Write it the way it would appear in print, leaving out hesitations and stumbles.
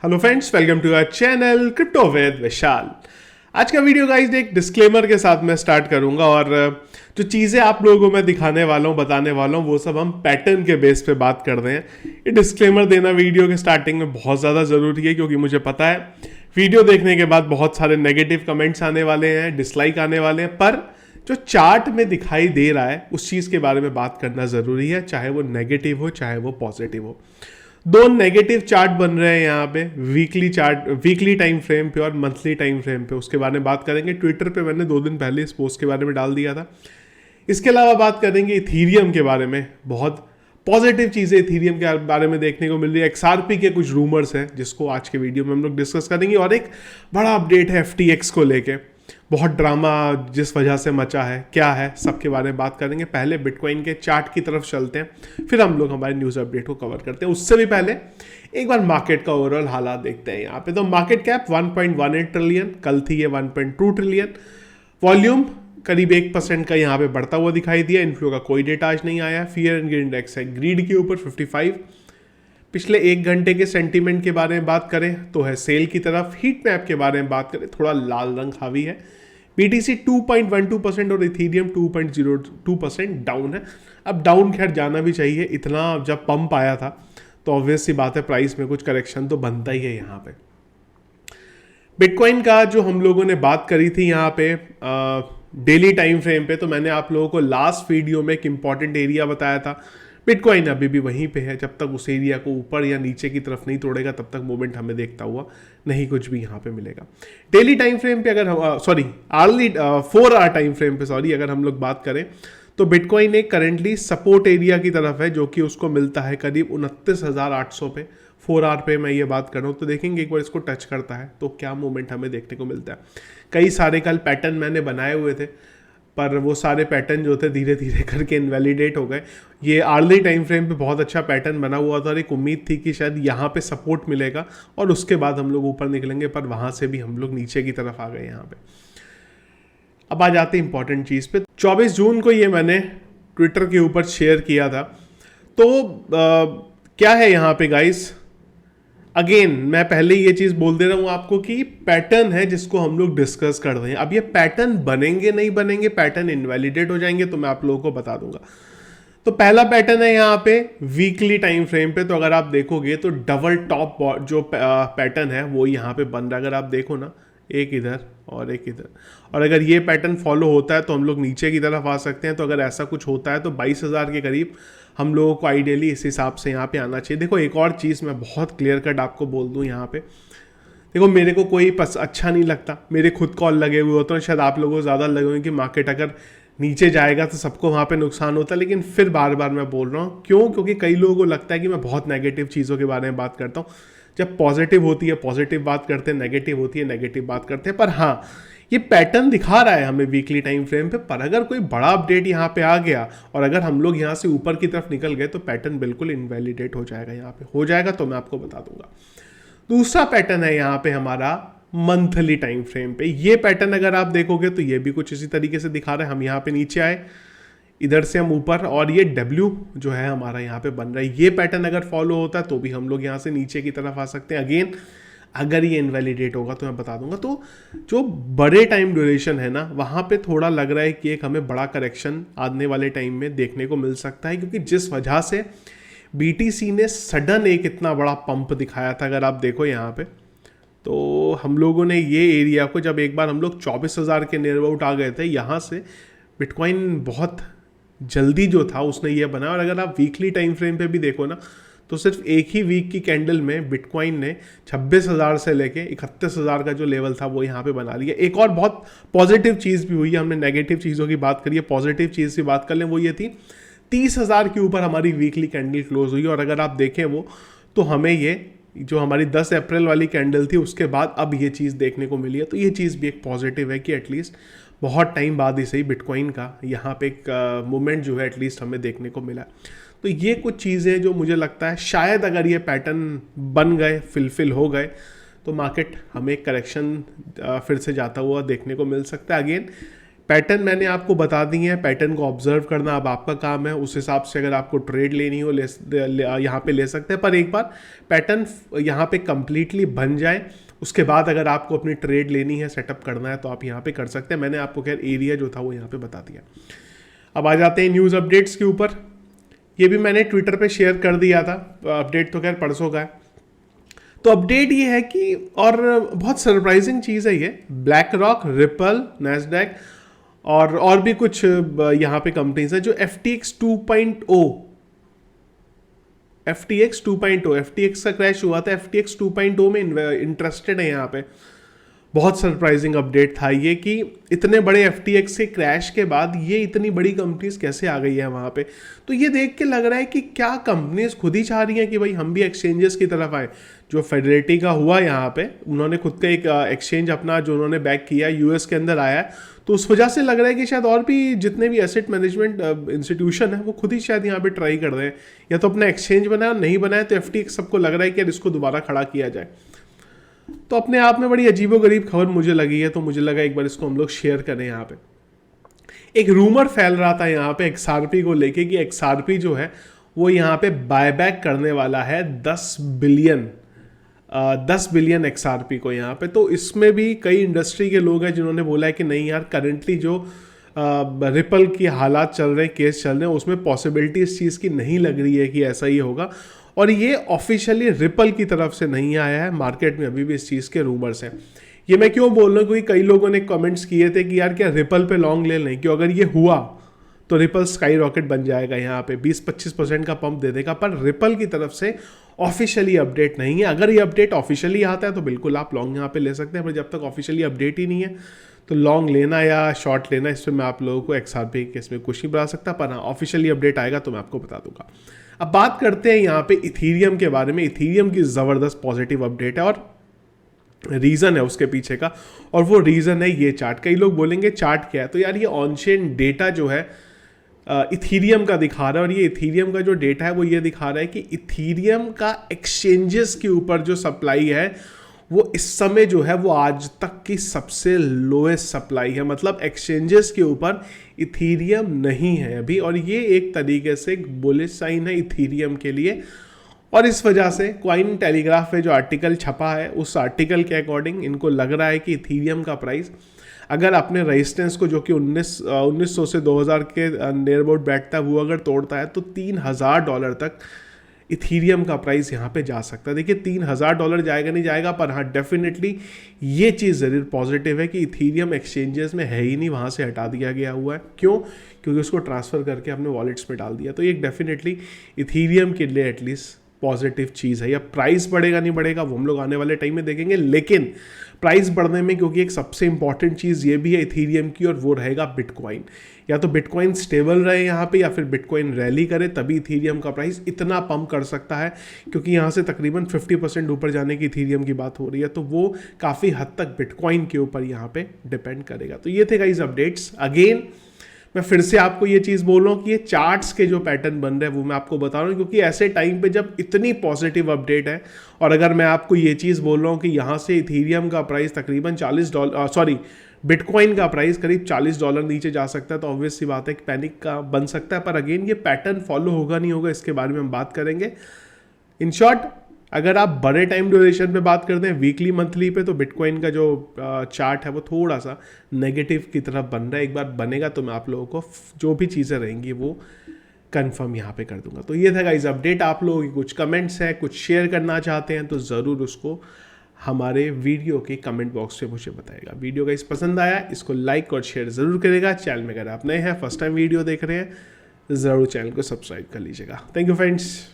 Hello friends, welcome to our channel crypto with Vishal. आज का video guys एक disclaimer के साथ मैं स्टार्ट करूंगा और जो चीज़ें आप लोगों को मैं दिखाने वाला हूं, बताने वाला हूं, वो सब हम पैटर्न के बेस पे बात कर रहे हैं। ये डिस्क्लेमर देना वीडियो के स्टार्टिंग में बहुत ज़्यादा ज़रूरी है, क्योंकि मुझे पता है वीडियो देखने के बाद बहुत सारे नेगेटिव कमेंट्स आने वाले हैं, डिसलाइक आने वाले हैं, पर जो चार्ट में दिखाई दे रहा है उस चीज़ के बारे में बात करना ज़रूरी है, चाहे वो नेगेटिव हो चाहे वो पॉजिटिव हो। दो नेगेटिव चार्ट बन रहे हैं यहाँ पे, weekly chart, weekly time frame पे और मंथली टाइम फ्रेम पे, उसके बारे में बात करेंगे। ट्विटर पे मैंने 2 दिन पहले इस पोस्ट के बारे में डाल दिया था। इसके अलावा बात करेंगे इथीरियम के बारे में, बहुत पॉजिटिव चीज़ें इथीरियम के बारे में देखने को मिल रही है। XRP के कुछ रूमर्स हैं जिसको आज के वीडियो में हम लोग डिस्कस करेंगे, और एक बड़ा अपडेट है FTX को लेके, बहुत ड्रामा जिस वजह से मचा है, क्या है, सबके बारे में बात करेंगे। पहले बिटकॉइन के चार्ट की तरफ चलते हैं, फिर हम लोग हमारे न्यूज़ अपडेट को कवर करते हैं। उससे भी पहले एक बार मार्केट का ओवरऑल हालात देखते हैं। यहाँ पे तो मार्केट कैप 1.18 ट्रिलियन, कल थी ये 1.2 ट्रिलियन। वॉल्यूम करीब 1% का यहाँ पे बढ़ता हुआ दिखाई दिया। इन्फ्लो का कोई डेटा आज नहीं आया। फियर एंड ग्रीड इंडेक्स है ग्रीड के ऊपर 55। पिछले 1 घंटे के सेंटीमेंट के बारे में बात करें तो है सेल की तरफ। हीट मैप के बारे में बात करें, थोड़ा लाल रंग हावी है। BTC 2.12% और इथीरियम 2.02% डाउन है। अब डाउन खैर जाना भी चाहिए, इतना जब पंप आया था तो ऑब्वियस सी बात है प्राइस में कुछ करेक्शन तो बनता ही है यहाँ पे। बिटकॉइन का जो हम लोगों ने बात करी थी यहाँ पे डेली टाइम फ्रेम पे, तो मैंने आप लोगों को लास्ट वीडियो में एक इंपॉर्टेंट एरिया बताया था। बिटकॉइन अभी भी वहीं पे है, जब तक उस एरिया को ऊपर या नीचे की तरफ नहीं तोड़ेगा तब तक मूवमेंट हमें देखता हुआ नहीं कुछ भी यहाँ पे मिलेगा। डेली टाइम फ्रेम पे अगर अर्ली 4 आवर टाइम फ्रेम पे अगर हम लोग बात करें तो बिटकॉइन एक करंटली सपोर्ट एरिया की तरफ है, जो कि उसको मिलता है करीब 29,800 पे। 4 आवर पे मैं ये बात कर रहा हूँ, तो देखेंगे एक बार इसको टच करता है तो क्या मूवमेंट हमें देखने को मिलता है। कई सारे कल पैटर्न मैंने बनाए हुए थे, पर वो सारे पैटर्न जो थे धीरे धीरे करके इनवैलिडेट हो गए। ये अर्ली टाइम फ्रेम पे बहुत अच्छा पैटर्न बना हुआ था और एक उम्मीद थी कि शायद यहाँ पे सपोर्ट मिलेगा और उसके बाद हम लोग ऊपर निकलेंगे, पर वहाँ से भी हम लोग नीचे की तरफ आ गए यहाँ पे। अब आ जाते हैं इंपॉर्टेंट चीज़ पे। 24 जून को ये मैंने ट्विटर के ऊपर शेयर किया था। तो क्या है यहाँ पे गाइस, अगेन मैं पहले ये चीज बोल दे रहा हूं आपको कि पैटर्न है जिसको हम लोग डिस्कस कर रहे हैं। अब ये पैटर्न बनेंगे नहीं बनेंगे, पैटर्न इनवैलिडेट हो जाएंगे, तो मैं आप लोगों को बता दूंगा। तो पहला पैटर्न है यहाँ पे वीकली टाइम फ्रेम पे। तो अगर आप देखोगे तो डबल टॉप जो पैटर्न है वो यहाँ पे बन रहा है। अगर आप देखो ना, एक इधर और एक इधर, और अगर ये पैटर्न फॉलो होता है तो हम लोग नीचे की तरफ आ सकते हैं। तो अगर ऐसा कुछ होता है तो 22,000 के करीब हम लोगों को आइडियली इस हिसाब से यहाँ पे आना चाहिए। देखो एक और चीज़ मैं बहुत क्लियर कट आपको बोल दूँ यहाँ पे, देखो मेरे को कोई अच्छा नहीं लगता, मेरे खुद कॉल लगे हुए होते हैं, शायद आप लोगों को ज़्यादा लगे हुए कि मार्केट अगर नीचे जाएगा तो सबको वहाँ पे नुकसान होता है। लेकिन फिर बार बार मैं बोल रहा हूँ, क्यों? क्योंकि कई लोगों को लगता है कि मैं बहुत नेगेटिव चीज़ों के बारे में बात करता हूँ। जब पॉजिटिव होती है पॉजिटिव बात करते हैं, नेगेटिव होती है नेगेटिव बात करते हैं। पर हाँ, ये पैटर्न दिखा रहा है हमें वीकली टाइम फ्रेम पे, पर अगर कोई बड़ा अपडेट यहाँ पे आ गया और अगर हम लोग यहाँ से ऊपर की तरफ निकल गए तो पैटर्न बिल्कुल इनवैलिडेट हो जाएगा। यहाँ पे हो जाएगा तो मैं आपको बता दूंगा। दूसरा पैटर्न है यहाँ पे हमारा मंथली टाइम फ्रेम पे। ये पैटर्न अगर आप देखोगे तो ये भी कुछ इसी तरीके से दिखा रहा है। हम यहाँ पे नीचे आए, इधर से हम ऊपर, और ये W जो है हमारा यहाँ पे बन रहा है। ये पैटर्न अगर फॉलो होता है तो भी हम लोग यहाँ से नीचे की तरफ आ सकते हैं। अगेन अगर ये इनवैलिडेट होगा तो मैं बता दूंगा। तो जो बड़े टाइम ड्यूरेशन है ना, वहाँ पे थोड़ा लग रहा है कि एक हमें बड़ा करेक्शन आने वाले टाइम में देखने को मिल सकता है, क्योंकि जिस वजह से BTC ने सडन एक इतना बड़ा पंप दिखाया था। अगर आप देखो यहाँ पे तो हम लोगों ने ये एरिया को, जब एक बार हम लोग 24,000 के नियर अबाउट आ गए थे, यहाँ से बिटकॉइन बहुत जल्दी जो था उसने ये बनाया। और अगर आप वीकली टाइम फ्रेम पे भी देखो ना, तो सिर्फ एक ही वीक की कैंडल में बिटकॉइन ने 26,000 से लेके 31,000 का जो लेवल था वो यहाँ पे बना लिया। एक और बहुत पॉजिटिव चीज़ भी हुई है, हमने नेगेटिव चीज़ों की बात करी है, पॉजिटिव चीज़ की बात कर लें, वो ये थी 30,000 के ऊपर हमारी वीकली कैंडल क्लोज हुई। और अगर आप देखें वो, तो हमें ये जो हमारी 10 अप्रैल वाली कैंडल थी उसके बाद अब ये चीज़ देखने को मिली है। तो ये चीज़ भी एक पॉजिटिव है कि एटलीस्ट बहुत टाइम बाद ही सही बिटकॉइन का यहाँ पे एक मूवमेंट जो है एटलीस्ट हमें देखने को मिला। तो ये कुछ चीज़ें जो मुझे लगता है शायद अगर ये पैटर्न बन गए, फिल हो गए, तो मार्केट हमें करेक्शन फिर से जाता हुआ देखने को मिल सकता है। अगेन पैटर्न मैंने आपको बता दी है, पैटर्न को ऑब्जर्व करना अब आपका काम है। उस हिसाब से अगर आपको ट्रेड लेनी हो यहाँ पे ले सकते हैं, पर एक बार पैटर्न यहाँ पे कंप्लीटली बन जाए उसके बाद अगर आपको अपनी ट्रेड लेनी है, सेटअप करना है, तो आप यहाँ पे कर सकते हैं। मैंने आपको खैर एरिया जो था वो यहाँ पे बता दिया। अब आ जाते हैं न्यूज़ अपडेट्स के ऊपर। ये भी मैंने ट्विटर पे शेयर कर दिया था, अपडेट तो खैर परसों का है। तो अपडेट ये है कि, और बहुत सरप्राइजिंग चीज़ है ये, ब्लैक रॉक, रिपल, नैस्डैक और भी कुछ यहाँ पे कंपनीज हैं जो FTX 2.0 FTX का क्रैश हुआ था, FTX 2.0 में इंटरेस्टेड है यहाँ पे। बहुत सरप्राइजिंग अपडेट था ये कि इतने बड़े FTX के क्रैश के बाद ये इतनी बड़ी कंपनीज कैसे आ गई है वहाँ पे। तो ये देख के लग रहा है कि क्या कंपनीज खुद ही चाह रही हैं कि भाई हम भी एक्सचेंजेस की तरफ आए। जो फेडरेटी का हुआ यहाँ पे, उन्होंने खुद का एक एक्सचेंज अपना जो उन्होंने बैक किया US के अंदर आया है, तो उस वजह से लग रहा है कि शायद और भी जितने भी एसेट मैनेजमेंट इंस्टीट्यूशन है वो खुद ही शायद यहाँ पे ट्राई कर रहे हैं, या तो अपना एक्सचेंज बनाया, नहीं बनाया तो FTX सबको लग रहा है कि यार इसको दोबारा खड़ा किया जाए। तो अपने आप में बड़ी अजीबोगरीब खबर मुझे लगी है, तो मुझे लगा एक बार इसको हम लोग शेयर करें। यहाँ पे एक रूमर फैल रहा था यहाँ पे XRP को लेके कि XRP जो है वो यहाँ पे बायबैक करने वाला है 10 बिलियन XRP को यहाँ पे। तो इसमें भी कई इंडस्ट्री के लोग हैं जिन्होंने बोला है कि नहीं यार, करंटली जो रिपल की हालात चल रहे हैं, केस चल रहे हैं, उसमें पॉसिबिलिटी इस चीज़ की नहीं लग रही है कि ऐसा ही होगा। और ये ऑफिशियली रिपल की तरफ से नहीं आया है, मार्केट में अभी भी इस चीज़ के रूमर्स हैं। ये मैं क्यों बोल रहा हूँ, क्योंकि कई लोगों ने कमेंट्स किए थे कि यार क्या रिपल पे लॉन्ग ले लें, क्यों अगर ये हुआ तो रिपल स्काई रॉकेट बन जाएगा, यहाँ पे 20-25% का पंप दे देगा। पर रिपल की तरफ से ऑफिशियली अपडेट नहीं है। अगर ये अपडेट ऑफिशियली आता है तो बिल्कुल आप लॉन्ग यहाँ पे ले सकते हैं, पर जब तक ऑफिशियली अपडेट ही नहीं है तो लॉन्ग लेना या शॉर्ट लेना, इस पर मैं आप लोगों को XRP के केस में कुछ नहीं बता सकता। पर हाँ, ऑफिशियली अपडेट आएगा तो मैं आपको बता दूंगा। अब बात करते हैं यहाँ पे इथीरियम के बारे में। इथीरियम की ज़बरदस्त पॉजिटिव अपडेट है और रीज़न है उसके पीछे का, और वो रीज़न है ये चार्ट। कई लोग बोलेंगे चार्ट क्या है, तो यार ये ऑनचेन डेटा जो है इथीरियम का दिखा रहा है। और ये इथीरियम का जो डेटा है वो ये दिखा रहा है कि इथीरियम का एक्सचेंजेस के ऊपर जो सप्लाई है वो इस समय जो है वो आज तक की सबसे लोएस्ट सप्लाई है। मतलब एक्सचेंजेस के ऊपर इथीरियम नहीं है अभी, और ये एक तरीके से एक बुलिश साइन है इथीरियम के लिए। और इस वजह से कॉइन टेलीग्राफ पे जो आर्टिकल छपा है, उस आर्टिकल के अकॉर्डिंग इनको लग रहा है कि इथीरियम का प्राइस अगर अपने रेजिस्टेंस को, जो कि 1900 से 2000 के नियर अबाउट बैठता है, वो अगर तोड़ता है तो $3000 तक इथीरियम का प्राइस यहाँ पे जा सकता है। देखिए $3000 जाएगा नहीं जाएगा, पर हाँ डेफिनेटली ये चीज़ ज़रूर पॉजिटिव है कि इथीरियम एक्सचेंजेस में है ही नहीं, वहाँ से हटा दिया गया हुआ है। क्यों? क्योंकि उसको ट्रांसफ़र करके अपने वॉलेट्स में डाल दिया। तो ये डेफिनेटली इथीरियम के लिए एटलीस्ट पॉजिटिव चीज़ है। या प्राइस बढ़ेगा नहीं बढ़ेगा वो हम लोग आने वाले टाइम में देखेंगे, लेकिन प्राइस बढ़ने में क्योंकि एक सबसे इंपॉर्टेंट चीज़ ये भी है इथीरियम की, और वो रहेगा बिटकॉइन। या तो बिटकॉइन स्टेबल रहे यहाँ पे, या फिर बिटकॉइन रैली करे, तभी इथीरियम का प्राइस इतना पंप कर सकता है। क्योंकि यहाँ से तकरीबन 50% ऊपर जाने की इथीरियम की बात हो रही है, तो वो काफ़ी हद तक बिटकॉइन के ऊपर यहाँ पे डिपेंड करेगा। तो ये थे गाइस अपडेट्स। अगेन मैं फिर से आपको ये चीज़ बोल रहा हूँ कि ये चार्ट्स के जो पैटर्न बन रहे हैं वो मैं आपको बता रहा हूँ, क्योंकि ऐसे टाइम पे जब इतनी पॉजिटिव अपडेट है, और अगर मैं आपको ये चीज़ बोल रहा हूँ कि यहाँ से इथीरियम का प्राइस तकरीबन बिटकॉइन का प्राइस करीब $40 नीचे जा सकता है, तो ऑब्वियस सी बात है कि पैनिक का बन सकता है। पर अगेन ये पैटर्न फॉलो होगा नहीं होगा, इसके बारे में हम बात करेंगे। इन शॉर्ट, अगर आप बड़े टाइम ड्यूरेशन पे बात करते हैं, वीकली मंथली पे, तो बिटकॉइन का जो चार्ट है वो थोड़ा सा नेगेटिव की तरफ बन रहा है। एक बार बनेगा तो मैं आप लोगों को जो भी चीज़ें रहेंगी वो कंफर्म यहाँ पे कर दूंगा। तो ये था गाइस अपडेट। आप लोगों की कुछ कमेंट्स हैं, कुछ शेयर करना चाहते हैं, तो ज़रूर उसको हमारे वीडियो के कमेंट बॉक्स में मुझे बताएगा। वीडियो गाइस पसंद आया, इसको लाइक और शेयर ज़रूर करेगा। चैनल में अगर आप नए हैं, फर्स्ट टाइम वीडियो देख रहे हैं, ज़रूर चैनल को सब्सक्राइब कर लीजिएगा। Thank you friends.